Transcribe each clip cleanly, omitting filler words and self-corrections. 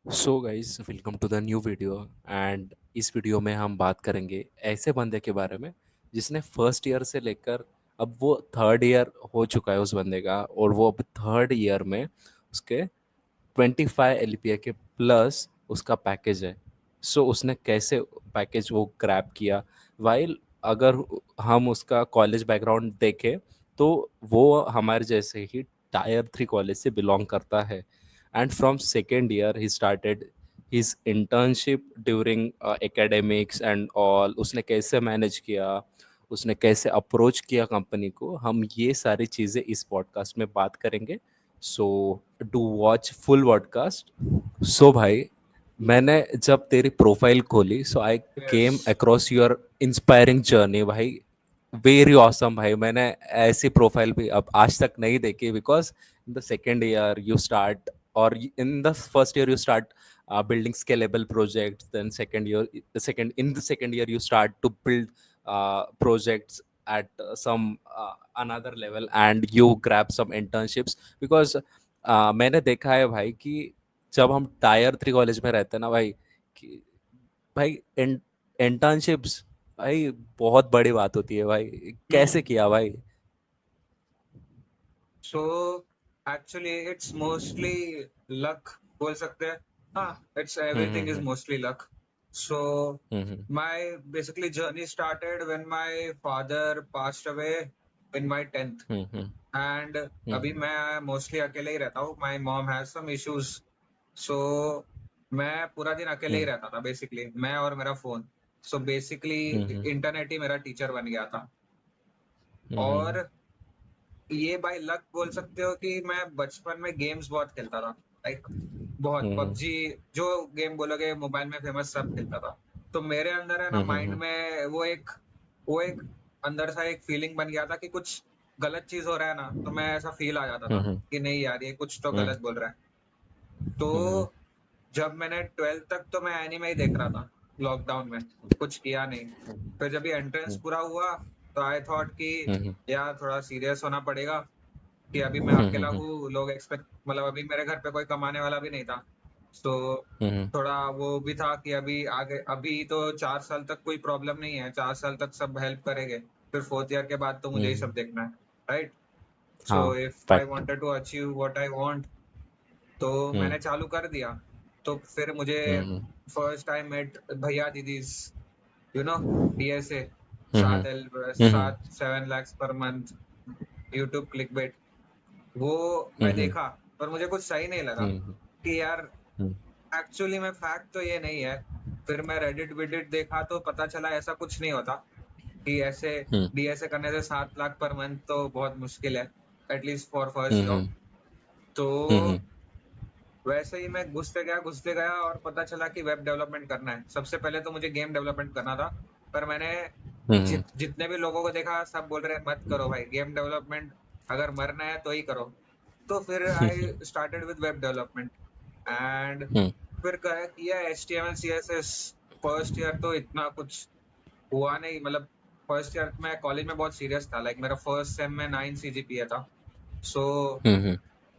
So guys welcome to the new video and इस video में हम बात करेंगे ऐसे बंदे के बारे में जिसने फर्स्ट ईयर से लेकर अब वो थर्ड ईयर हो चुका है उस बंदे का और वो अब थर्ड ईयर में उसके 25 एलपीए के प्लस उसका पैकेज है। सो उसने कैसे पैकेज वो ग्रैब किया वाइल अगर हम उसका कॉलेज बैकग्राउंड देखें तो वो हमारे जैसे ही टायर 3 कॉलेज से बिलोंग करता है and from second year he started his internship during academics and all. उसने कैसे मैनेज किया, उसने कैसे अप्रोच किया कंपनी को, हम ये सारी चीज़ें इस पॉडकास्ट में बात करेंगे। So do watch full podcast. So भाई मैंने जब तेरी प्रोफाइल खोली so I came yes. Across your inspiring journey भाई। वेरी ऑसम भाई, मैंने ऐसी प्रोफाइल भी अब आज तक नहीं देखी because in the second year you start और in the first year you start building scalable projects, then in the second year you start to build projects at some another level and you grab some internships because मैंने देखा है भाई कि जब हम tyre 3 college में रहते हैं ना भाई कि भाई इंटर्नशिप्स भाई बहुत बड़ी बात होती है भाई। कैसे हम्म किया भाई? So actually it's mostly luck बोल सकते हैं। हाँ, it's everything is hmm mostly luck. So hmm my basically journey started when my father passed away in my 10th। Hmm hmm and अभी हम्म मैं मोस्टली अकेले ही रहता हूँ। My mom has some issues. So मैं पूरा दिन अकेले ही हम्म रहता था बेसिकली, मैं और मेरा फोन। सो बेसिकली हम्म इंटरनेट ही मेरा टीचर बन गया था। हम्म और ये बाय लक बोल सकते हो कि मैं बचपन में गेम्स बहुत खेलता था। लाइक बहुत हम्म पबजी, जो गेम बोलोगे मोबाइल में फेमस, सब खेलता था। तो मेरे अंदर है ना, माइंड हम्म में वो एक अंदर सा एक फीलिंग बन गया था कि कुछ गलत चीज हो रहा है ना, तो मैं ऐसा फील आ जाता था हम्म कि नहीं यार, ये कुछ तो हम्म गलत बोल रहा है। तो हम्म जब मैंने 12th तक तो मैं एनीमे ही देख रहा था लॉकडाउन में, कुछ किया नहीं। फिर जब ये एंट्रेंस पूरा हुआ तो आई थॉट कि यार थोड़ा सीरियस होना पड़ेगा, कि अभी मैं अकेला हूँ, लोग एक्सपेक्ट, मतलब अभी मेरे घर पे कोई कमाने वाला भी नहीं था। तो थोड़ा वो भी था कि अभी आगे, अभी तो 4 साल तक कोई प्रॉब्लम नहीं है, 4 साल तक सब हेल्प करेंगे। फिर फोर्थ ईयर के बाद तो मुझे ही सब देखना है, राइट? सो हाँ, if I fact. Wanted to achieve what I want, तो मैंने चालू कर दिया। तो फिर मुझे फर्स्ट आई मेट भैया दीदीज, यू नो, डीएसए, सात एल सात 7 lakhs per month, YouTube clickbait, वो मैं देखा। पर मुझे कुछ सही नहीं लगा कि यार एक्चुअली में फैक्ट तो ये नहीं है। फिर मैं रेडिट विडिट देखा तो पता चला ऐसा कुछ नहीं होता कि ऐसे डीएसए करने से 7 लाख पर मंथ तो बहुत मुश्किल है, एटलीस्ट फॉर फर्स्ट जॉब। तो वैसे ही मैं घुसते गया और पता चला कि वेब डेवलपमेंट करना है। सबसे पहले तो मुझे गेम डेवलपमेंट करना था, पर मैंने जितने भी लोगों को देखा, सब बोल रहे हैं मत करो भाई गेम डेवलपमेंट, अगर मरना है तो ही करो। तो फिर I started with web development. And फिर किया H T M L C S S. First year तो इतना कुछ हुआ नहीं, मतलब फर्स्ट ईयर में कॉलेज में बहुत सीरियस था। लाइक मेरा फर्स्ट सेम में 9 CGPA था। सो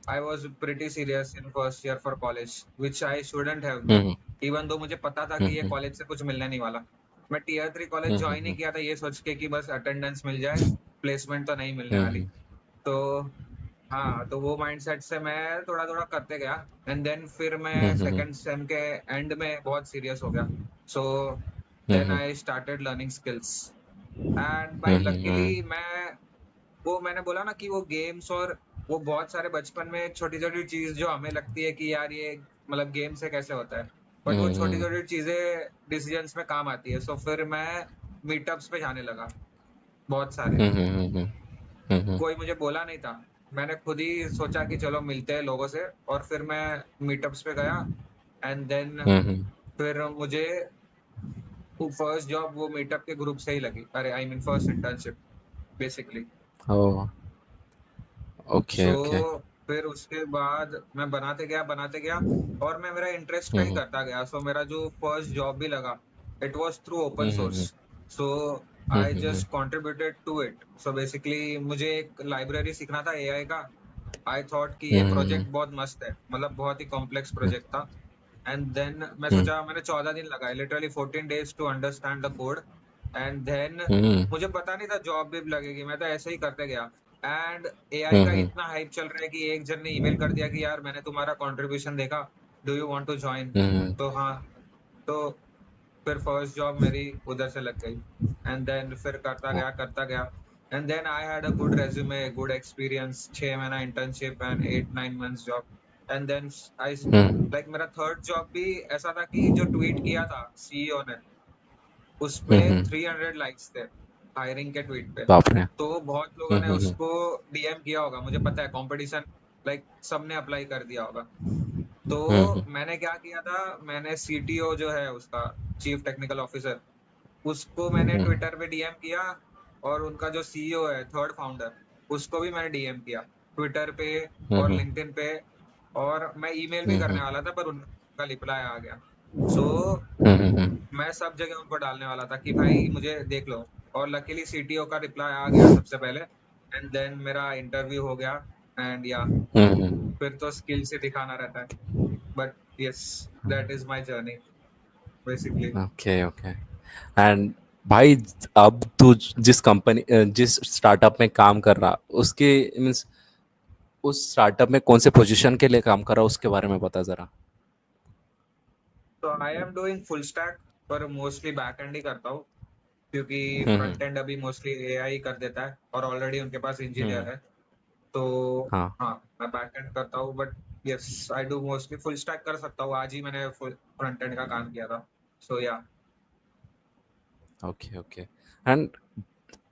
I was pretty serious in first year for college, which I shouldn't have been, even though मुझे पता था कि ये कॉलेज से कुछ मिलने नहीं वाला। मैं टीयर 3 कॉलेज ज्वाइन ही किया था ये सोच के कि बस अटेंडेंस मिल जाए, प्लेसमेंट तो नहीं मिलने वाली। तो हाँ, तो वो माइंडसेट से मैं थोड़ा थोड़ा करते गया। एंड देन फिर मैं सेकंड सेम के एंड में बहुत सीरियस हो गया। So then I started learning skills. And by luckily मैंने बोला ना कि वो गेम्स और वो बहुत सारे बचपन में छोटी छोटी चीज जो हमें लगती है कि यार ये, मतलब गेम से कैसे होता है, बट वो छोटी छोटी चीजें डिसीजंस में काम आती है। सो फिर मैं मीटअप्स पे जाने लगा, बहुत सारे। कोई मुझे बोला नहीं था, मैंने खुद ही सोचा कि चलो मिलते हैं लोगों से, और फिर मैं मीटअप्स पे गया। एंड देन फिर मुझे फर्स्ट जॉब वो मीटअप के ग्रुप से ही लगी, अरे I mean first internship basically. Oh, so okay okay. फिर उसके बाद मैं बनाते गया, और मैं मेरा इंटरेस्ट का ही करता गया। सो मेरा जो फर्स्ट जॉब भी लगा, it was through open source. So I just contributed to it. So basically मुझे एक लाइब्रेरी सीखना था एआई का। आई थॉट कि ये प्रोजेक्ट बहुत मस्त है, मतलब बहुत ही कॉम्प्लेक्स प्रोजेक्ट था। एंड देन मैं सोचा, मैंने 14 दिन लगाए, literally 14 days to understand the code. And then मुझे पता नहीं था जॉब भी लगेगी, मैं तो ऐसे ही करते गया। एंड एआई का इतना हाइप चल रहा है कि एक जन ने ईमेल कर दिया कि यार मैंने तुम्हारा कंट्रीब्यूशन देखा, do you want to join? तो हाँ, तो फिर फर्स्ट जॉब मेरी उधर से लग गई। एंड देन फिर करता गया। And then I had a good resume, good experience, 6 महीना internship and 8-9 months job. And then I like मेरा थर्ड जॉब भी ऐसा था कि जो ट्वीट किया था सीईओ ने, उसपे 300 लाइक्स थे हायरिंग के ट्वीट पे। बाप रे। तो बहुत लोगों ने उसको डीएम किया होगा, मुझे पता है कंपटीशन, लाइक सबने अप्लाई कर दिया होगा। तो मैंने क्या किया था, मैंने सीटीओ जो है उसका, चीफ टेक्निकल ऑफिसर, उसको मैंने ट्विटर पे डीएम किया। और उनका जो सीईओ है, थर्ड फाउंडर, उसको भी मैंने डीएम किया ट्विटर पे और लिंक्डइन पे। और मैं ईमेल भी करने वाला था पर उनका रिप्लाई आ गया। सो मैं सब जगह उनको डालने वाला था कि भाई मुझे देख लो। और लकीली सीटीओ का रिप्लाई आ गया सबसे पहले। एंड देन मेरा इंटरव्यू हो गया। एंड या फिर तो स्किल से दिखाना रहता है। But yes, that is my journey basically. Okay okay. And भाई, अब तू जिस स्टार्टअप में काम कर रहा, उसके मीन्स उस स्टार्टअप में कौन से पोजीशन के लिए काम कर रहा, उसके बारे में बता जरा। तो I am doing full stack, पर मोस्टली बैक एंड ही करता हूँ, क्योंकि हम्म। फ्रंट एंड अभी मोस्टली एआई कर देता है और ऑलरेडी उनके पास इंजीनियर हम्म। है। तो हाँ। हाँ, मैं बैक एंड करता हूँ, but yes, I do mostly full stack कर सकता हूँ। आज ही मैंने फुल फ्रंट एंड का काम किया था। सो या ओके ओके। And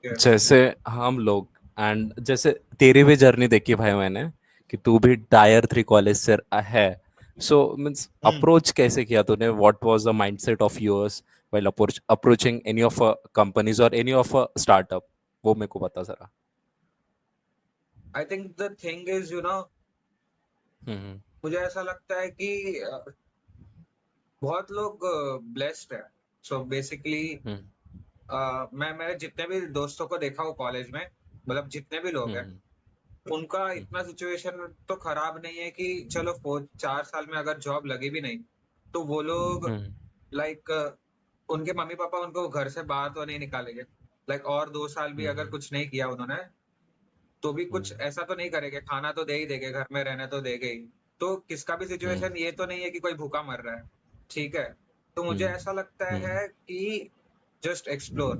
yes. जैसे हम लोग, एंड जैसे तेरी भी जर्नी देखी भाई मैंने, कि तू भी टायर 3 कॉलेज से है। सो मीन्स हम्म अप्रोच कैसे किया तूने, what was the mindset of yours while approaching any of companies और एनी ऑफ स्टार्टअप, वो मेरे को बता जरा। I think the thing is, hmm. मुझे ऐसा लगता है कि बहुत लोग ब्लेस्ड है। So basically hmm. मैं मेरे जितने भी दोस्तों को देखा हूँ कॉलेज में, मतलब जितने भी लोग हैं, हम्म। उनका हम्म। इतना सिचुएशन तो खराब नहीं है कि चलो 4 साल में अगर जॉब लगी भी नहीं, तो वो लोग हम्म। लाइक उनके मम्मी पापा उनको घर से बाहर तो नहीं निकालेंगे। लाइक और 2 साल भी अगर हम्म। कुछ नहीं किया उन्होंने, तो भी कुछ हम्म। ऐसा तो नहीं करेंगे, खाना तो दे ही देंगे, घर में रहने तो देंगे ही। तो किसका भी हम्म। सिचुएशन ये तो नहीं है कि कोई भूखा मर रहा है। ठीक है। तो मुझे हम्म। ऐसा लगता हम्म। है कि जस्ट एक्सप्लोर।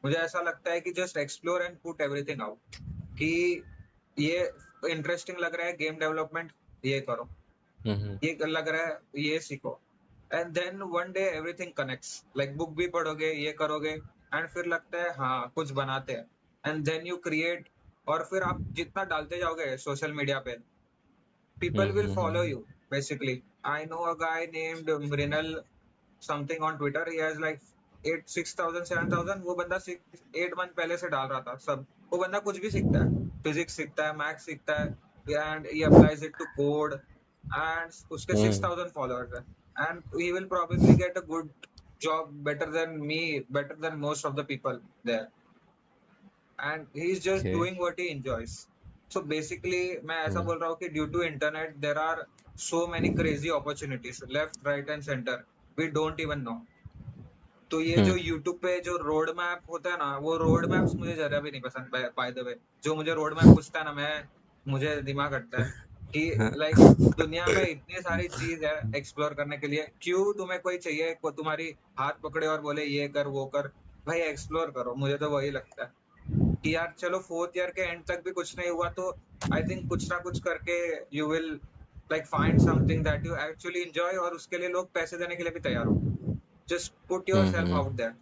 मुझे ऐसा लगता है कि just explore and put everything out, कि ये इंटरेस्टिंग लग रहा है गेम डेवलपमेंट, ये करो। हम्म। ये लग रहा है, ये सीखो। And then one day everything connects, like book भी पढ़ोगे, ये करोगे, एंड फिर लगता है हाँ कुछ बनाते हैं। And then you create. और फिर आप जितना डालते जाओगे सोशल मीडिया पे, people will follow hmm. you basically. I know a guy named Mrinal something on Twitter. He has like 6,000 7,000। वो बंदा 8 मंथ पहले से डाल रहा था सब। वो बंदा कुछ भी सीखता है, फिजिक्स सीखता है, मैथ्स सीखता है, and he applies it to code। And उसके हम्म। 6,000 फॉलोअर्स है। And he will probably get a good job, better than me, better than most of the people there। and he's just okay. doing what he enjoys। So basically मैं ऐसा बोल रहा हूँ कि due to internet there are so many crazy opportunities left, right and center, we don't even know। तो ये जो YouTube पे जो रोड मैप होता है ना, वो रोड मैप्स मुझे जरा भी नहीं पसंद। बाय द वे, जो मुझे रोड मैप पूछता है ना, मुझे दिमाग हटता है कि लाइक दुनिया में इतनी सारी चीज है एक्सप्लोर करने के लिए, क्यों तुम्हें कोई चाहिए को तुम्हारी हाथ पकड़े और बोले ये कर वो कर? भाई एक्सप्लोर करो, मुझे तो वही लगता है कि यार चलो फोर्थ ईयर के एंड तक भी कुछ नहीं हुआ तो आई थिंक कुछ ना कुछ करके you will like find something that you actually enjoy, और उसके लिए लोग पैसे देने के लिए भी तैयार हो। Just put yourself out there,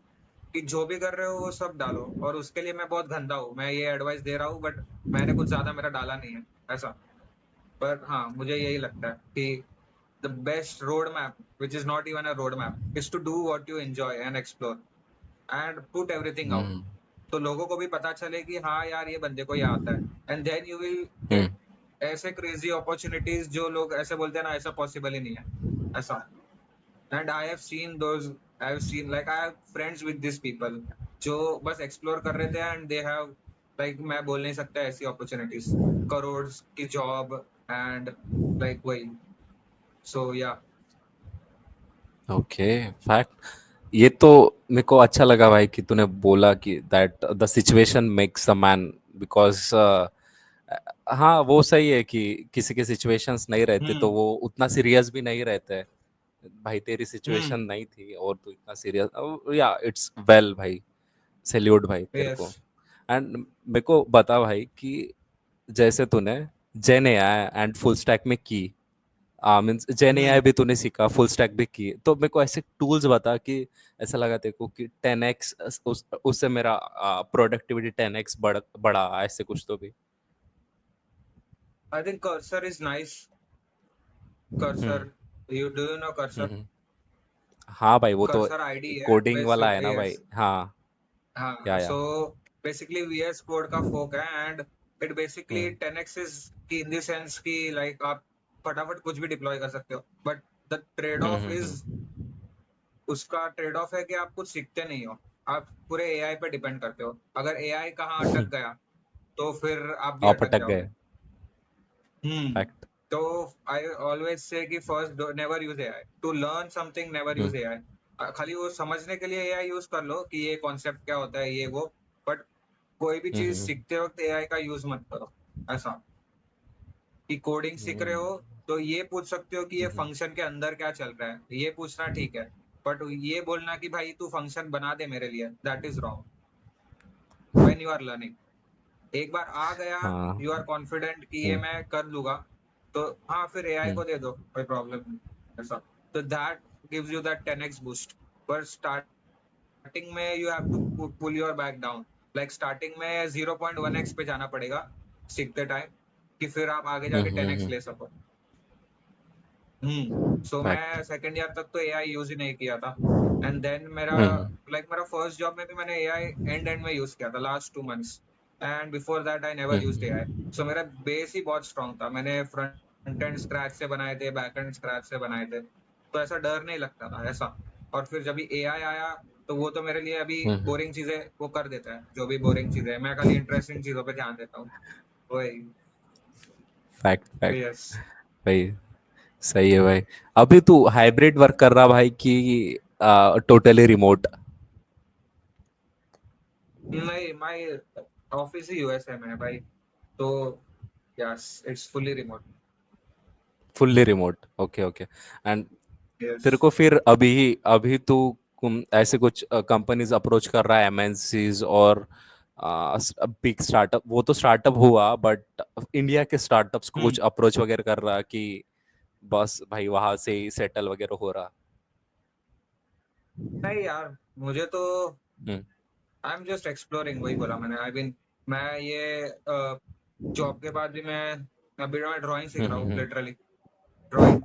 कि जो भी कर रहे हो वो सब डालो। और उसके लिए मैं बहुत गंदा हूँ, मैं ये एडवाइस दे रहा हूँ, बट मैंने कुछ ज्यादा मेरा डाला नहीं है ऐसा। पर हाँ, मुझे यही लगता है कि the best road map, which is not even a road map, is to do what you enjoy and explore and put everything out. तो लोगों को भी पता चले कि हाँ यार ये बंदे को ये आता है। And then you will get ऐसे क्रेजी अपॉर्चुनिटीज जो लोग ऐसे बोलते हैं ना, ऐसा पॉसिबल ही नहीं है ऐसा। And I have seen those, I have seen like I have friends with this people जो बस एक्सप्लोर कर रहे थे, एंड दे हैव लाइक, मैं बोल नहीं सकता ऐसी अपॉर्चुनिटीज, करोड़ की जॉब एंड लाइक वही। सो या ओके, फैक्ट। ये तो मेरे को अच्छा लगा भाई कि तूने बोला कि that the situation makes a man, because हाँ वो सही है कि किसी के सिचुएशंस नहीं रहते तो हुँ, वो उतना सीरियस भी नहीं रहते हैं। भाई तेरी सिचुएशन हुँ, नहीं थी और तू इतना सीरियस, या इट्स वेल भाई, सैल्यूट भाई तेरे यस। को। एंड मेरे को बता भाई कि जैसे तूने जेन एआई एंड फुल स्टैक में की, मीन्स जेन एआई हुँ, भी तूने सीखा, फुल स्टैक भी की, तो मेरे को ऐसे टूल्स बता कि ऐसा लगा तेरे को कि 10x उससे मेरा प्रोडक्टिविटी 10x बढ़ा, ऐसे कुछ तो भी। I think Cursor is nice, hmm. Cursor, do you know Cursor? Hmm. हाँ भाई वो तो कर्सर आईडी है कोडिंग वाला है ना भाई, यस। हाँ। हाँ, या सो बेसिकली वीएस कोड का फोक है and it basically hmm 10x is की इन द सेंस कि लाइक आप फटाफट कुछ भी डिप्लॉय कर सकते हो, but the trade hmm of hmm is, उसका ट्रेड ऑफ है कि आप कुछ सीखते नहीं हो, आप पूरे एआई पे डिपेंड करते हो। अगर एआई कहाँ अटक हम्म। गया तो फिर आप भी आप अटक अटक जाओगे। गए। हम्म। फैक्ट। तो आई ऑलवेज से कि first never use AI to learn something, never hmm use AI. खाली वो समझने के लिए एआई यूज कर लो कि ये कॉन्सेप्ट क्या होता है ये वो, बट कोई भी चीज हम्म सीखते वक्त एआई का यूज मत करो। ऐसा कि कोडिंग सीख रहे हो तो ये पूछ सकते हो कि ये हम्म फंक्शन के अंदर क्या चल रहा है, ये पूछना ठीक है, बट ये बोलना कि भाई तू फंक्शन बना दे मेरे लिए, that is wrong when you are learning. एक बार आ गया, हाँ। यू आर कॉन्फिडेंट कि ये हम्म मैं कर लूंगा, तो हाँ फिर एआई हम्म को दे दो, कोई प्रॉब्लम नहीं। ऐसा, तो that gives you that 10x boost. पर स्टार्टिंग में you have to pull your back down, like starting में 0.1x पे जाना पड़ेगा सीखते टाइम, कि फिर आप आगे जाके 10x ले सको। सो फैक्ट। मैं सेकंड ईयर तक तो एआई यूज ही नहीं किया था, एंड देन मेरा मेरा फर्स्ट जॉब में भी मैंने एआई एंड एंड में यूज किया था last 2 months, and before that I never used hmm AI. So मेरा बेस ही बहुत स्ट्रांग था, मैंने फ्रंट एंड स्क्रैच से बनाए थे, बैक एंड स्क्रैच से बनाए थे, तो ऐसा डर नहीं लगता था ऐसा। और फिर जब एआई आया तो वो तो मेरे लिए अभी हम्म। बोरिंग चीजें वो कर देता है, जो भी बोरिंग चीजें है मैं खाली इंटरेस्टिंग चीजों पे ध्यान देता हूँ। वही। Fact fact yes. भाई, सही है भाई। अभी तू हाइब्रिड वर्क कर रहा भाई कि टोटली रिमोट? नहीं, माय ऑफिस ही यूएसए में है भाई, तो yes it's fully remote. Fully remote, okay okay. And yes. तेरे को फिर अभी अभी तू ऐसे कुछ कंपनीज अप्रोच कर रहा है, एमएनसीज और बिग स्टार्टअप, वो तो स्टार्टअप हुआ बट इंडिया के स्टार्टअप्स को हम्म। कुछ अप्रोच वगैरह कर रहा कि बस भाई वहां से ही सेटल वगैरह हो रहा? नहीं यार, मुझे तो हम्म आई एम जस्ट एक्सप्लोरिंग, वही बोला मैंने। आई मीन मैं ये जॉब के बाद भी अभी मैं ड्राइंग सीख रहा हूँ हम्म। Literally, drawing.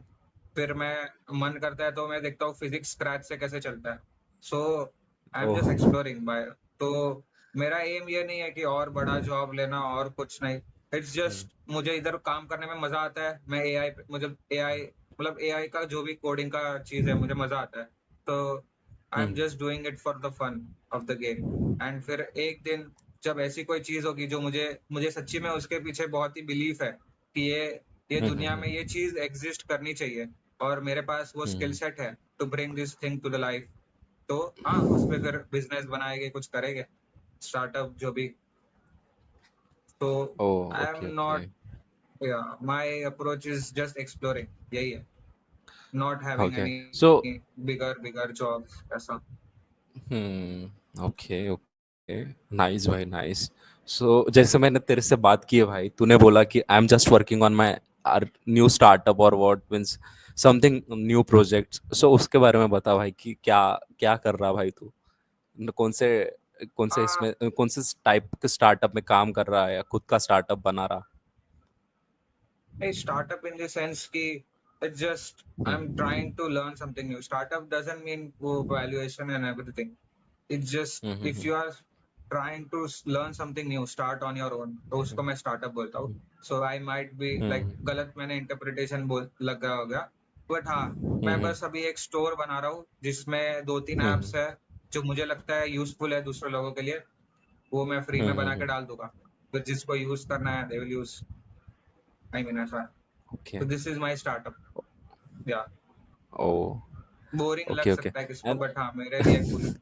फिर मैं मन करता है तो मैं देखता हूँ फिजिक्स स्क्रैच से कैसे चलता है। So I am oh. Just exploring bye. तो मेरा एम ये नहीं है कि और बड़ा जॉब लेना और कुछ नहीं। इट्स हम्म जस्ट मुझे इधर काम करने में मजा आता है, मैं एआई मुझे एआई मतलब एआई का जो भी कोडिंग का चीज है मुझे मजा आता है, तो I am hmm just doing it for the fun of the game. And फिर एक दिन जब ऐसी कोई चीज होगी जो मुझे मुझे सच्ची में उसके पीछे बहुत ही बिलीफ है कि ये दुनिया में हम्म ये चीज एग्जिस्ट करनी चाहिए, और मेरे पास वो स्किल हम्म सेट है to bring this thing to the life, तो हाँ उस पे फिर बिजनेस बनाएंगे, कुछ करेंगे, स्टार्टअप जो भी। तो oh I am okay okay not, या my approach is just exploring, यही है, not having okay. Any so bigger bigger jobs ऐसा। ओके ओके, नाइस भाई, नाइस। सो जैसे मैंने तेरे से बात की है भाई, तूने बोला कि I am just working on my new startup और what means something new projects, so उसके बारे में बता भाई कि क्या क्या कर रहा भाई तू? कौन से इसमें कौन से टाइप के स्टार्टअप में काम कर रहा है या खुद का स्टार्टअप बना रहा? Hey, startup in the sense कि it's just I'm hmm trying to learn something new. Startup doesn't mean valuation and everything. It's just if hmm you are trying to learn something new, start on your own, तो उसको मैं startup बोलता हूँ। So I might be like हम्म गलत मैंने interpretation बोल लग गया हो गया, but हाँ मैं हम्म बस अभी एक स्टोर बना रहा हूँ जिसमें 2-3 हम्म एप्स है जो मुझे लगता है यूजफुल है दूसरे लोगों के लिए, वो मैं फ्री में बना के डाल दूंगा, फिर जिसको यूज करना है they will use. I mean ऐसा। Okay. So this is my startup. Yeah. Oh boring लग ओके ओके सकता है किसको, एंड बट हाँ मेरे लिए कूल है।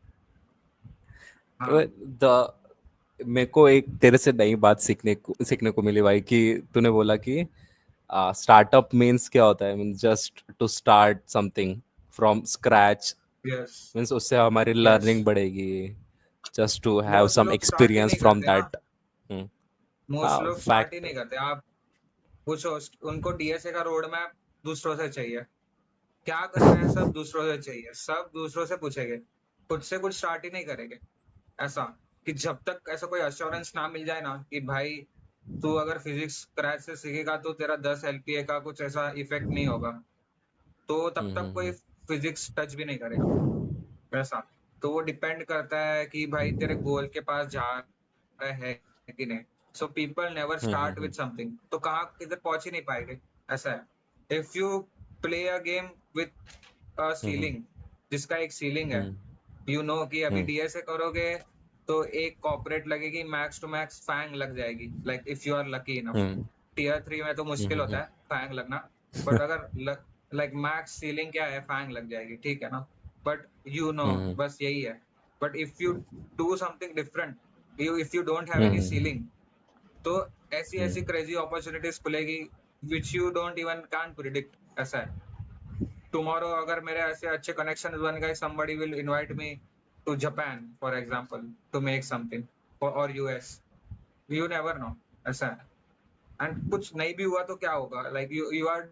हाँ। द मेरे को एक तेरे से नई बात सीखने को मिली भाई कि तूने बोला कि स्टार्टअप मीन्स क्या होता है, means just to start something from scratch, yes. Means उससे हमारी यस। लर्निंग बढ़ेगी, just to have most some लोग स्टार्ट ही एक्सपीरियंस नहीं फ्रॉम करते ना। दैट। मोस्ट हाँ लोग स्टार्ट ही फैक्ट। नहीं करते। आप पूछो उनको डीएसए का रोड मैप दूसरों से चाहिए, क्या करना है सब दूसरों से चाहिए, सब दूसरों से पूछेंगे, खुद से कुछ स्टार्ट ही नहीं करेंगे। ऐसा कि जब तक ऐसा कोई अश्योरेंस ना मिल जाए ना कि भाई तू अगर फिजिक्स क्रैच से सीखेगा तो तेरा 10 एलपीए का कुछ ऐसा इफेक्ट नहीं होगा, तो तब तक कोई फिजिक्स टच भी नहीं करेगा। वैसा तो वो डिपेंड करता है कि भाई तेरे गोल के पास जा रहा है कि नहीं। So people never start with something, तो कहाँ किधर पहुंच ही नहीं पाएंगे। ऐसा है, if you play a game with a ceiling, जिसका एक सीलिंग है, यू नो कि अभी डीएसए करोगे तो एक कॉर्पोरेट लगेगी, मैक्स टू मैक्स फैंग लग जाएगी, like if you are lucky enough. Tier 3 में तो मुश्किल होता है फैंग लगना, बट अगर लाइक मैक्स सीलिंग क्या है, फैंग लग जाएगी, ठीक है ना। बट यू नो, बस यही है। But if you do something different, you if you don't have any ceiling, तो ऐसी ऐसी क्रेजी अपॉर्चुनिटीज खुलेगी which you don't even can predict. ऐसा है, टुमारो अगर मेरे ऐसे अच्छे कनेक्शन बन गए, somebody will invite me to Japan for example to make something, or US, you never know। ऐसा है, एंड कुछ नहीं भी हुआ तो क्या होगा, like you are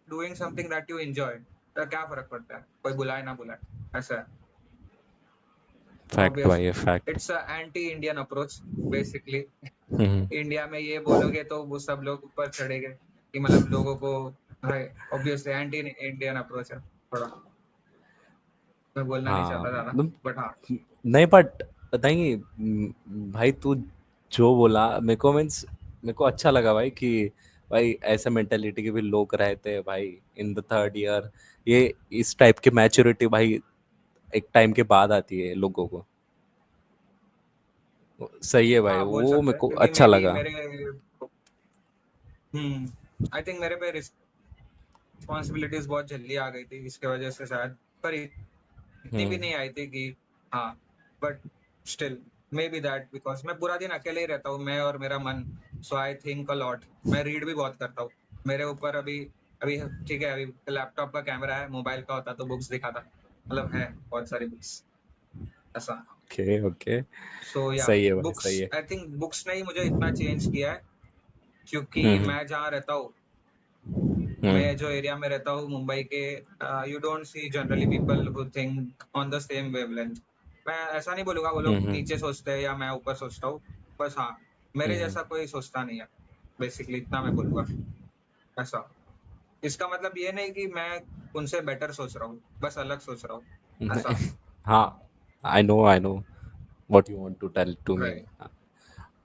doing something that you enjoy, तो क्या फर्क पड़ता है कोई बुलाए ना बुलाए। ऐसा है। फैक्ट भाई, ऑब्वियसली ये fact. It's a anti Indian approach basically. India में ये बोलोगे तो वो सब लोग ऊपर चढ़ेंगे कि मतलब लोगों को, भाई ऑब्वियसली एंटी इंडियन अप्रोच है थोड़ा। मैं बोलना नहीं हाँ चाहता ज्यादा, मतलब बट हाँ। नहीं, बट नहीं भाई, तू जो बोला मेरे को, मीन्स मेरे को अच्छा लगा भाई कि भाई ऐसा मेंटेलिटी के भी लोग रहते हैं भाई इन द थर्ड ईयर। ये इस टाइप की मैच्योरिटी भाई एक टाइम के बाद आती है लोगों को। सही है भाई, हाँ बोल वो सकते मेरे हैं को क्योंकि अच्छा मे बी लगा। मेरे, आई थिंक मेरे पे रिस्पॉन्सिबिलिटीज बहुत जल्दी आ गई थी इसके वजह से शायद, पर इतनी भी हम्म नहीं आई थी कि, हाँ। But still may be that because मैं पूरा दिन अकेले ही रहता हूँ, मैं और मेरा मन। सो आई थिंक अ लॉट। मैं रीड भी बहुत करता हूँ। मेरे ऊपर अभी अभी ठीक है, अभी लैपटॉप का कैमरा है, मोबाइल का होता तो बुक्स दिखाता, मतलब है बहुत सारी बुक्स। ऐसा। Okay okay. सो या सही है भाई, बुक्स, सही है। आई थिंक बुक्स ने ही मुझे इतना चेंज किया है, क्योंकि हम्म मैं जहाँ रहता हूँ, मैं जो हम्म एरिया में रहता हूँ मुंबई के, you don't see generally people who think on the same wavelength. मैं ऐसा नहीं बोलूंगा वो लोग हम्म नीचे सोचते हैं या मैं ऊपर सोचता हूँ, बस हाँ, मेरे हम्म जैसा कोई सोचता नहीं है, बेसिकली इतना मैं बोलूंगा। ऐसा, इसका मतलब ये नहीं कि मैं उनसे बेटर सोच रहा हूँ, बस अलग सोच रहा हूँ। नहीं, ऐसा। हाँ, I know what you want to tell to me. Right.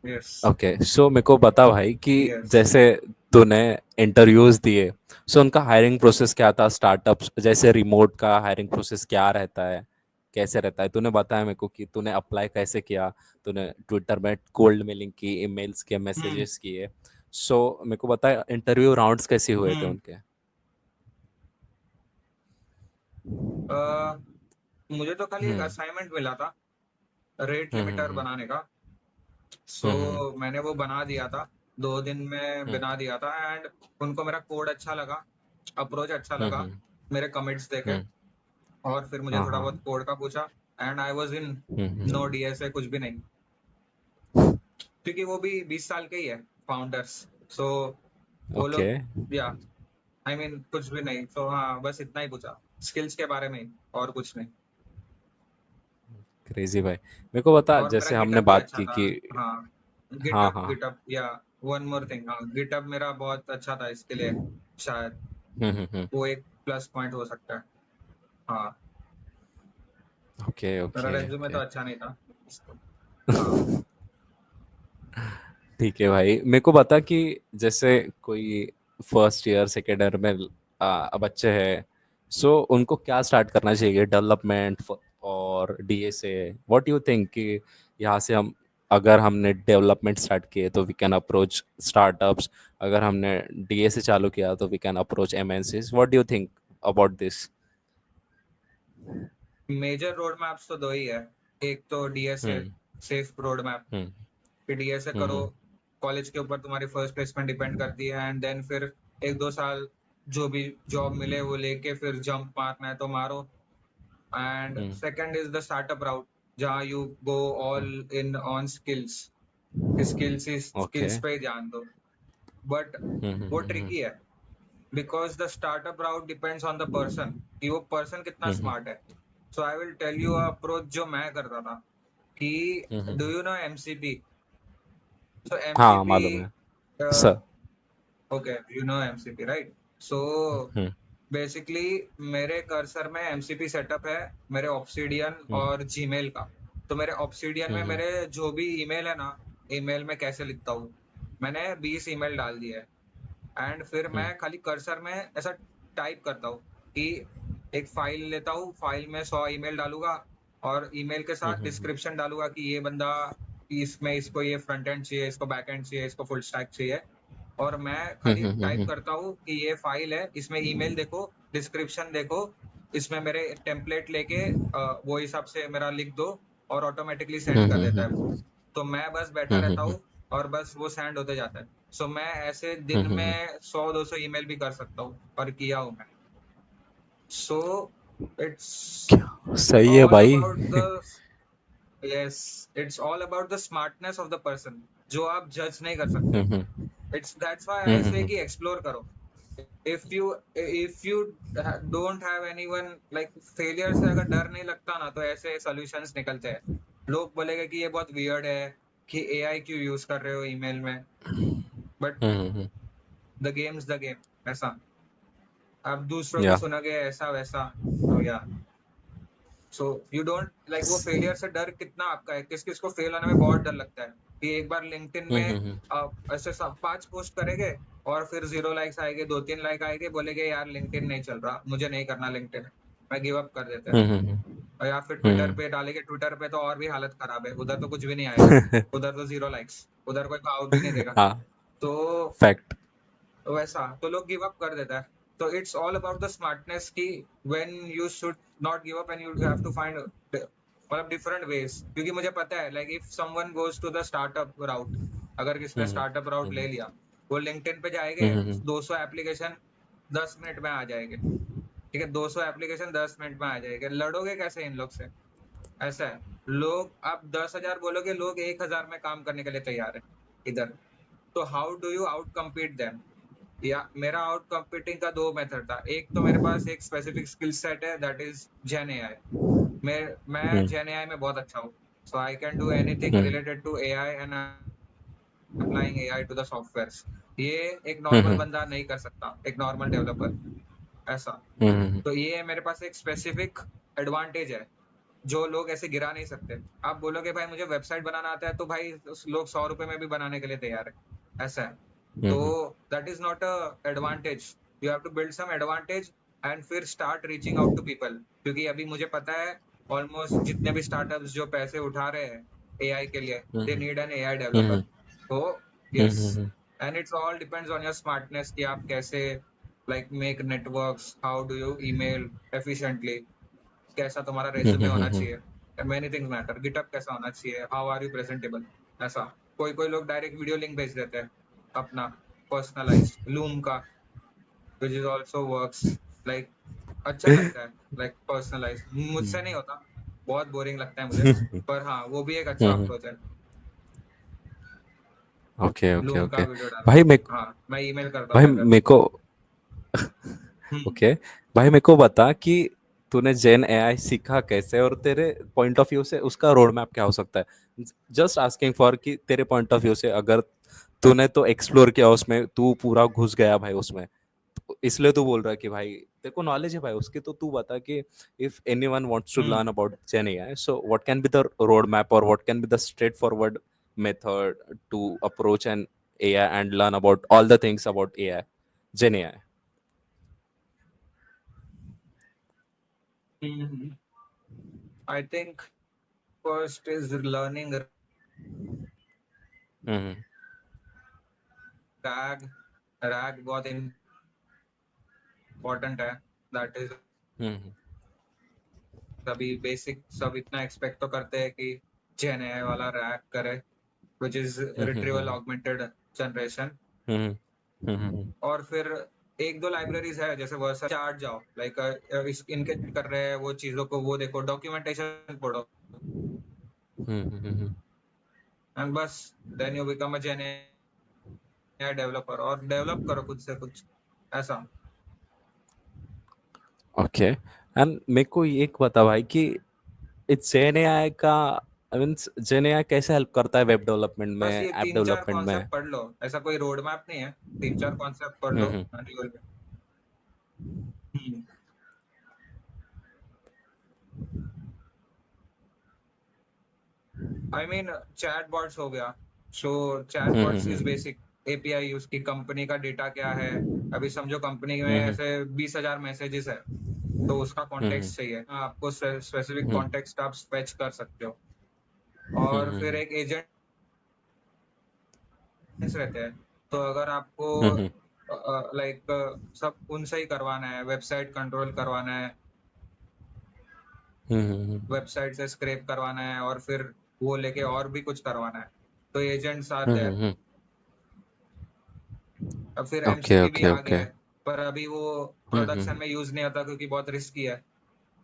Yes. Okay, so मेरे को बता भाई कि यस। जैसे तूने इंटरव्यूज दिए, सो उनका हायरिंग प्रोसेस क्या था, स्टार्टअप्स जैसे रिमोट का हायरिंग प्रोसेस क्या रहता है, कैसे रहता है? तूने बताया मेरे को कि तूने अप्लाई कैसे किया, तूने ट्विटर में कोल्ड मेलिंग की, ईमेल्स किए, हम्म। मैसेजेस किए। सो मेरे को बता इंटरव्यू राउंड्स कैसे हुए थे हम्म। उनके? अ, मुझे तो खाली एक हम्म असाइनमेंट मिला था, रेट लिमिटर हम्म बनाने का। सो हम्म मैंने वो बना दिया था, 2 दिन में हम्म बना दिया था, एंड उनको मेरा कोड अच्छा लगा, अप्रोच अच्छा हम्म लगा, हम्म मेरे कमिट्स देखे, हम्म, और फिर मुझे हाँ थोड़ा हाँ, बहुत कोड का पूछा, and I was in. No hmm, DSA कुछ भी नहीं, क्योंकि वो भी 20 साल के ही है फाउंडर्स। सो वो ओके। लोग, या आई मीन कुछ भी नहीं, तो हाँ बस इतना ही पूछा, स्किल्स के बारे में ही, और कुछ नहीं। क्रेजी भाई, मेरे को बता और मेरा जैसे हमने गिटअप भी बात अच्छा की था। कि हाँ, हाँ गिटअप हाँ, गिटअप या वन मोर थिंग, हाँ गिटअप मेरा बहुत अच्छा था इसके लिए, शायद हम्म। वो एक प्लस पॉइंट हो सकता है। हाँ। ओके मेरा ओके रेज्यूमे तो ओके। अच्छा नहीं था इसको। हाँ। ठीक है भाई, मेरे को बता कि जैसे कोई फर्स्ट ईयर सेकेंड ईयर में बच्चे हैं, सो उनको क्या स्टार्ट करना चाहिए, डेवलपमेंट और डीएसए? व्हाट यू थिंक कि यहाँ से हम, अगर हमने डेवलपमेंट स्टार्ट किए तो वी कैन अप्रोच स्टार्टअप्स, अगर हमने डीएसए चालू किया तो we can approach MNCs, what do you think about this? Major road maps तो दो ही है। एक तो डीएसए, सेफ रोड मैप, कि डीएसए करो, कॉलेज के ऊपर तुम्हारी फर्स्ट प्लेसमेंट डिपेंड करती है, एंड देन फिर 1-2 साल जो भी जॉब मिले वो लेके फिर जंप मारना है तो मारो। And second is the startup route, जहाँ you go all in on skills, okay. Skills पे ही ध्यान दो। बट वो ट्रिकी है, because the startup route depends on the person, कि वो पर्सन कितना स्मार्ट है। So I will tell you approach जो मैं करता था, कि do you know MCP? So हाँ, एमसीपी, मालूम है sir. Okay, you know MCP right? So basically मेरे कर्सर में एमसीपी सेटअप है, मेरे ऑब्सिडियन और जीमेल का। तो मेरे ऑब्सिडियन में मेरे जो भी ईमेल है ना, ईमेल में कैसे लिखता हूँ, मैंने 20 ईमेल डाल दिए है। एंड फिर मैं खाली कर्सर में ऐसा टाइप करता हूँ कि एक फाइल लेता हूँ, फाइल में 100 ईमेल डालूंगा, और ईमेल के साथ डिस्क्रिप्शन डालूंगा कि ये बंदा, इसमें इसको ये फ्रंट एंड चाहिए, इसको बैक एंड चाहिए, इसको फुल स्टैक चाहिए। और मैं खाली टाइप करता हूँ कि ये फाइल है, इसमें ईमेल देखो, डिस्क्रिप्शन देखो, इसमें मेरे टेम्पलेट लेके वो हिसाब से मेरा लिख दो, और ऑटोमेटिकली सेंड कर देता है वो। तो मैं बस बैठा रहता हूँ और बस वो सेंड होते जाता है। सो मैं ऐसे दिन में 100-200 ईमेल भी कर सकता हूँ, और किया हूँ मैं। सो इट्स सही है ऑल भाई। About the, yes, it's all about the smartness of the person, जो आप जज नहीं कर सकते। इट्स दैट्स व्हाई आई से कि एक्सप्लोर करो। If you don't have anyone, like failure से अगर डर नहीं लगता ना, तो ऐसे सॉल्यूशंस निकलते हैं। लोग बोलेंगे कि ये बहुत वियर्ड है कि एआई क्यों यूज कर रहे हो ईमेल में, but the games the game, ऐसा। आप दूसरों की या सुनोगे ऐसा वैसा, तो या, सो यू डोंट लाइक, वो फेलियर से डर कितना आपका है, किस किस को फेल होने में बहुत डर लगता है, कि एक बार लिंक्डइन में आप ऐसे सब 5 पोस्ट करेंगे, और फिर 0 लाइक्स आएंगे, 2-3 लाइक आएंगे, बोलेंगे यार लिंक्डइन नहीं चल रहा, मुझे नहीं करना लिंक्डइन, मैं गिव अप कर देते हैं। और या फिर ट्विटर पे डालेंगे, ट्विटर पे तो और भी हालत खराब है, उधर तो कुछ भी नहीं आएगा, उधर तो 0 लाइक्स, उधर कोई आउट भी नहीं देगा। हाँ, तो फैक्ट। वैसा तो लोग गिव अप कर देता है। तो it's all about the smartness, की when you should not give up, and you have to find मतलब डिफरेंट वेज। क्योंकि मुझे पता है, like if someone goes to the startup route, अगर किसने स्टार्टअप राउट ले लिया, वो लिंक्डइन पे जाएंगे, 200 एप्लीकेशन 10 मिनट में आ जाएंगे। ठीक है, 200 एप्लीकेशन 10 मिनट में आ जाएंगे, लड़ोगे कैसे इन लोग से? ऐसा है। लोग, आप 10,000 बोलोगे, लोग 1,000 में काम करने के लिए तैयार है इधर। तो how do you out compete them? या मेरा आउट कम्पीटिंग का 2 मेथड था। एक तो मेरे पास एक स्पेसिफिक स्किल सेट है, दैट इज जेन एआई। मैं जेन एआई में बहुत अच्छा हूँ। So I can do anything related to AI, and applying AI to the softwares. ये एक नॉर्मल बंदा नहीं कर सकता, एक नॉर्मल डेवलपर, ऐसा। तो ये मेरे पास एक स्पेसिफिक एडवांटेज है, जो लोग ऐसे गिरा नहीं सकते। आप बोलोगे भाई मुझे वेबसाइट बनाना आता है, तो भाई लोग 100 रुपए में भी बनाने के लिए तैयार है, ऐसा है। तो that is not a advantage, you have to build some advantage, and फिर start reaching out to people. क्योंकि अभी मुझे पता है, ऑलमोस्ट जितने भी स्टार्टअप्स जो पैसे उठा रहे हैं एआई के लिए, they need an AI developer. तो yes, and it's all depends on your smartness, कि आप कैसे like make networks, how do you email efficiently, कैसा तुम्हारा रेज्यूमे होना चाहिए, मेनी थिंग्स मैटर, गिटअप कैसा होना चाहिए, हाउ आर यू प्रेजेंटेबल, ऐसा। कोई कोई लोग डायरेक्ट वीडियो लिंक भेज देते हैं अपना पर्सनलाइज्ड लूम का, which is also works, like अच्छा लगता है, लाइक पर्सनलाइज्ड। मुझसे नहीं होता, बहुत बोरिंग लगता है मुझे, पर हाँ, वो भी एक अच्छा अप्रोच है, ओके, ओके, लूम का ओके। वीडियो डालना। भाई मेरे हाँ, मैं ईमेल करता भाई हूँ अगर। मेरे को हम्म ओके, भाई मेरे को बता कि तूने जेन एआई सीखा कैसे, और तेरे पॉइंट ऑफ व्यू से उसका रोड मैप क्या हो सकता है। जस्ट आस्किंग फॉर कि तेरे पॉइंट ऑफ व्यू से, अगर तूने तो एक्सप्लोर किया उसमें, तू पूरा घुस गया भाई उसमें, तो इसलिए तू बोल रहा है कि भाई तेरे को नॉलेज है भाई उसकी, तो तू बता कि if anyone wants to hmm learn about Gen AI, so what can be the road map, और what can be the straight forward method to approach an AI and learn about all the things about AI, Gen AI. I think first is learning hmm, RAG. RAG बहुत important है, that is hmm, अभी basic सब इतना expect तो करते हैं कि Gen AI वाला रैक करे, which is retrieval augmented generation. और फिर एक दो लाइब्रेरीज है जैसे वर्सा चार्ट जाओ, लाइक इस इनके कर रहे हैं वो चीजों को, वो देखो, डॉक्यूमेंटेशन पढ़ो, एंड बस then you become a gen AI developer, और डेवलप करो खुद से कुछ ऐसा। ओके। एंड मेरे को एक बता भाई कि इस जेन एआई का मीन्स जेन एआई कैसे हेल्प करता है वेब डेवलपमेंट में, बस ये ऐप तीन चार डेवलपमेंट कॉन्सेप्ट में? पढ़ लो, ऐसा कोई रोड मैप नहीं है, तीन चार कॉन्सेप्ट पढ़ लो hmm and you will be- hmm. I mean chat bots हो गया, so chat bots is hmm basic API, उसकी कंपनी का डेटा क्या है। अभी समझो कंपनी में हम्म ऐसे 20,000 मैसेजेस है, तो उसका हम्म कॉन्टेक्स्ट चाहिए, आपको स्पेसिफिक हम्म कॉन्टेक्स्ट आप फेच कर सकते हो। और फिर हम्म एक एजेंट्स रहते हैं, तो अगर आपको हम्म लाइक सब उनसे ही करवाना है, वेबसाइट कंट्रोल करवाना है, हम्म वेबसाइट से स्क्रैप करवाना है, और फिर वो लेके और भी कुछ करवाना है, तो एजेंट्स आर देयर। हम्म। अब फिर ओके एमसीपी भी ओके आ ओके। गया है, पर अभी वो प्रोडक्शन हम्म में यूज नहीं आता क्योंकि बहुत रिस्की है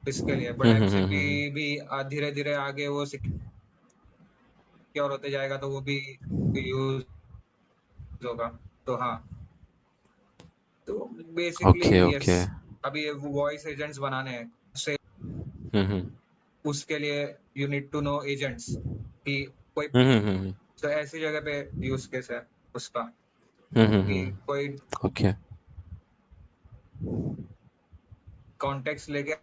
इसके लिए, बट एमसीपी भी धीरे धीरे आगे वो सिक्योर होते जाएगा, तो वो भी यूज होगा। तो हाँ, तो बेसिकली ओके यस, ओके। अभी वॉइस एजेंट्स बनाने हैं से, हम्म उसके लिए you need to know agents कि कोई, हम्म तो ऐसी जगह पे यूज केस है उसका, कि हम्म। कोई ओके। कॉन्टेक्स्ट लेके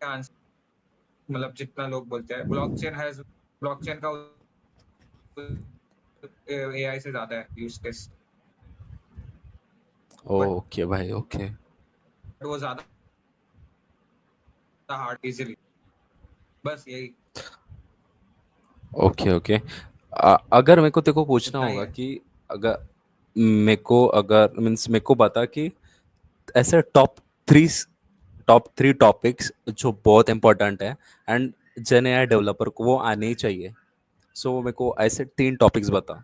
आंसर, मतलब जितना लोग बोलते हैं ब्लॉकचेन का एआई से ज्यादा है यूज केस, बट ओके भाई ओके। वो ज्यादा हार्ड इजीली, बस यही, ओके ओके। अगर मेरे को तेरे को पूछना इतना ही होगा है। कि अगर अगर मीन्स मेरे को बता कि ऐसे टॉप थ्री टॉपिक्स जो बहुत इंपॉर्टेंट है एंड जेन एआई डेवलपर को वो आने ही चाहिए, सो मेरे को ऐसे 3 टॉपिक्स बता।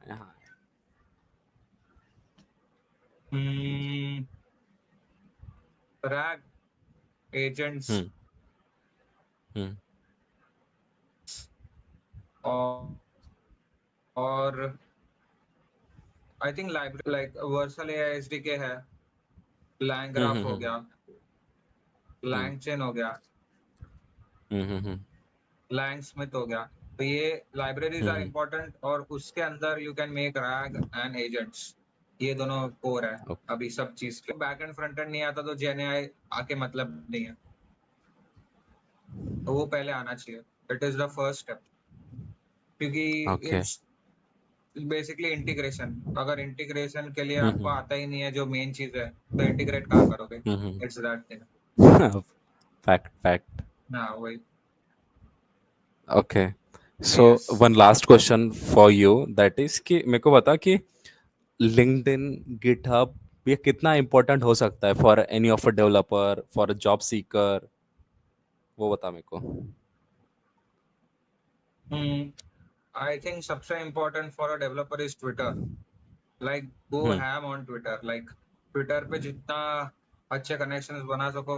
हाँ। रैग, एजेंट्स, हम्म हम्म और I think library like Vercel AI SDK है, लैंग्राफ हो हम्म गया, हम्म लैंगचेन हो गया, हम्म लैंग स्मिथ हो गया। तो ये लाइब्रेरीज आर हम्म इम्पोर्टेंट, और उसके अंदर you can make rag and agents, ये दोनों कोर है अभी सब चीज के। बैक एंड फ्रंट एंड नहीं आता तो जेन एआई आके मतलब नहीं है, तो वो पहले आना चाहिए, it is the first step, क्योंकि ओके। It's basically integration. अगर इंटीग्रेशन के लिए आपको हम्म आता ही नहीं है जो मेन चीज है, तो इंटीग्रेट कहाँ करोगे? Hmm it's that thing. Fact fact. हाँ वही। Okay. So yes. One last question for you, that is कि मेरे को बता कि लिंक्डइन, गिटहब, ये कितना इम्पोर्टेंट हो सकता है for any of a developer, for a job seeker, वो बता मेरे को। आई थिंक सबसे important for a developer is Twitter, like go hmm ham on Twitter, like Twitter पे जितना अच्छे कनेक्शंस बना सको,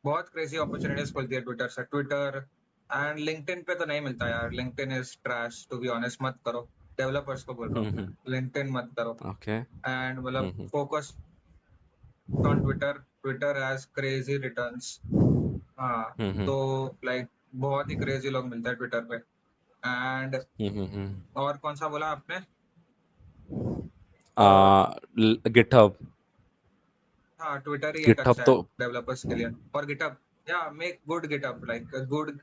बहुत क्रेजी अपॉर्चुनिटीज खुलती है ट्विटर से। ट्विटर एंड लिंक्डइन पे तो नहीं मिलता यार, LinkedIn is trash to be honest, मत करो, डेवलपर्स को बोल रहा हूँ, लिंक्डइन मत करो। ओके। एंड मतलब hmm focus on Twitter, Twitter has crazy returns. हाँ, हम्म तो लाइक बहुत ही क्रेजी लोग मिलते हैं ट्विटर पे। एंड हम्म। और कौन सा बोला आपने? गिटहब। हाँ, ट्विटर ही एक गिटहब अच्छा है तो डेवलपर्स के लिए, और गिटहब, या make good GitHub, like good,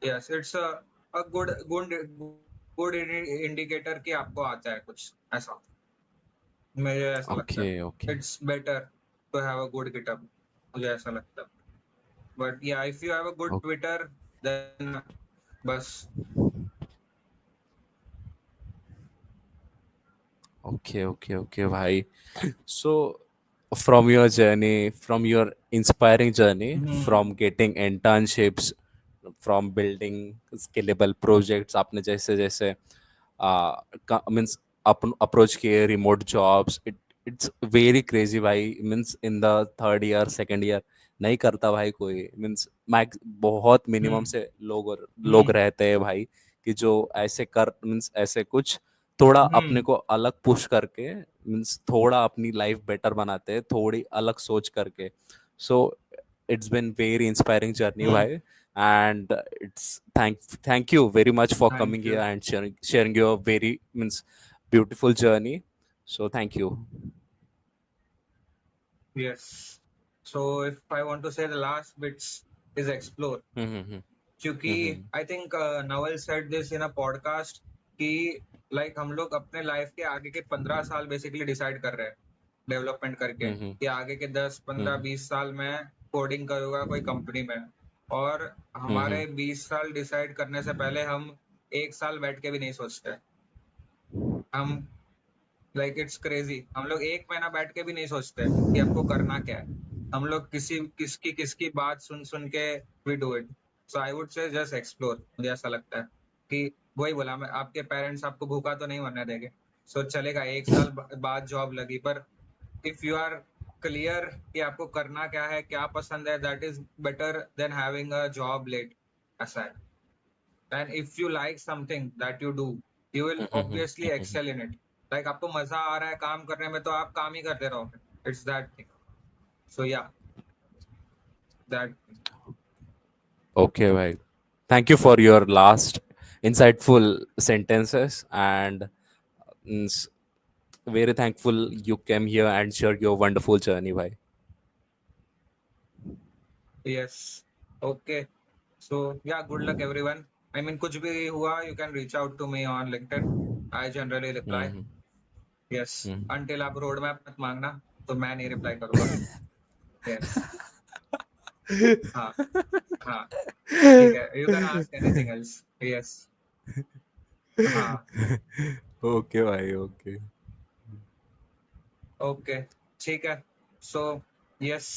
yes it's a good indicator कि आपको आता है कुछ ऐसा, मुझे ऐसा लगता ओके ओके है। It's better to have a good GitHub, मुझे ऐसा लगता है। बट या if you have a good Twitter, then बस। ओके ओके ओके भाई। So from your journey, from your inspiring journey, hmm from getting internships, from building scalable projects, आपने जैसे जैसे मीन्स अप्रोच किए remote jobs, it's very crazy भाई। Means in the third year second year नहीं करता भाई कोई। मीन्स मैक्स बहुत मिनिमम हम्म से लोग हम्म रहते हैं भाई कि जो ऐसे कर मीन्स ऐसे कुछ थोड़ा अपने हम्म को अलग पुश करके मीन्स थोड़ा अपनी लाइफ बेटर बनाते हैं थोड़ी अलग सोच करके। So it's been very inspiring journey hmm भाई। And it's thank you very much for coming thank here you and sharing your very means beautiful journey. So thank you. Yes so if I want to say the last bits is explore Mm-hmm. क्योंकि Mm-hmm. I think Naval said this in a podcast कि like हम लोग अपने life के आगे के 15 साल basically decide कर रहे हैं डेवलपमेंट करके Mm-hmm. कि आगे के 10 15 20 साल में कोडिंग करूंगा कोई कंपनी में और Mm-hmm. हमारे 20 साल डिसाइड करने से पहले हम 1 साल बैठ के भी नहीं सोचते हम लाइक इट्स क्रेजी हम लोग 1 महीना बैठ के भी नहीं सोचते कि हमको करना क्या है हम लोग किसकी बात सुन सुन के we do it so I would say just explore मुझे ऐसा लगता है कि वही बोला मैं आपके पेरेंट्स आपको भूखा तो नहीं मरने देंगे सो चलेगा 1 साल बाद जॉब लगी पर इफ यू आर क्लियर कि आपको करना क्या है क्या पसंद है that is better than having a job let aside and if you like something that you do you will obviously Mm-hmm. excel in it like आपको मजा आ रहा है काम करने में तो आप काम ही करते रहोगे it's that thing so yeah that thing. Okay, bhai. Thank you for your last insightful sentences, and mm, very thankful you came here and shared your wonderful journey, bhai. yes okay so yeah good luck everyone I mean कुछ भी हुआ you can reach out to me on LinkedIn I generally reply Mm-hmm. yes Mm-hmm. until आप road map मत मांगना तो मैं नहीं reply करूंगा yes हाँ हाँ ठीक है you can ask anything else yes हाँ Okay, bhai. Okay. ओके ठीक है सो यस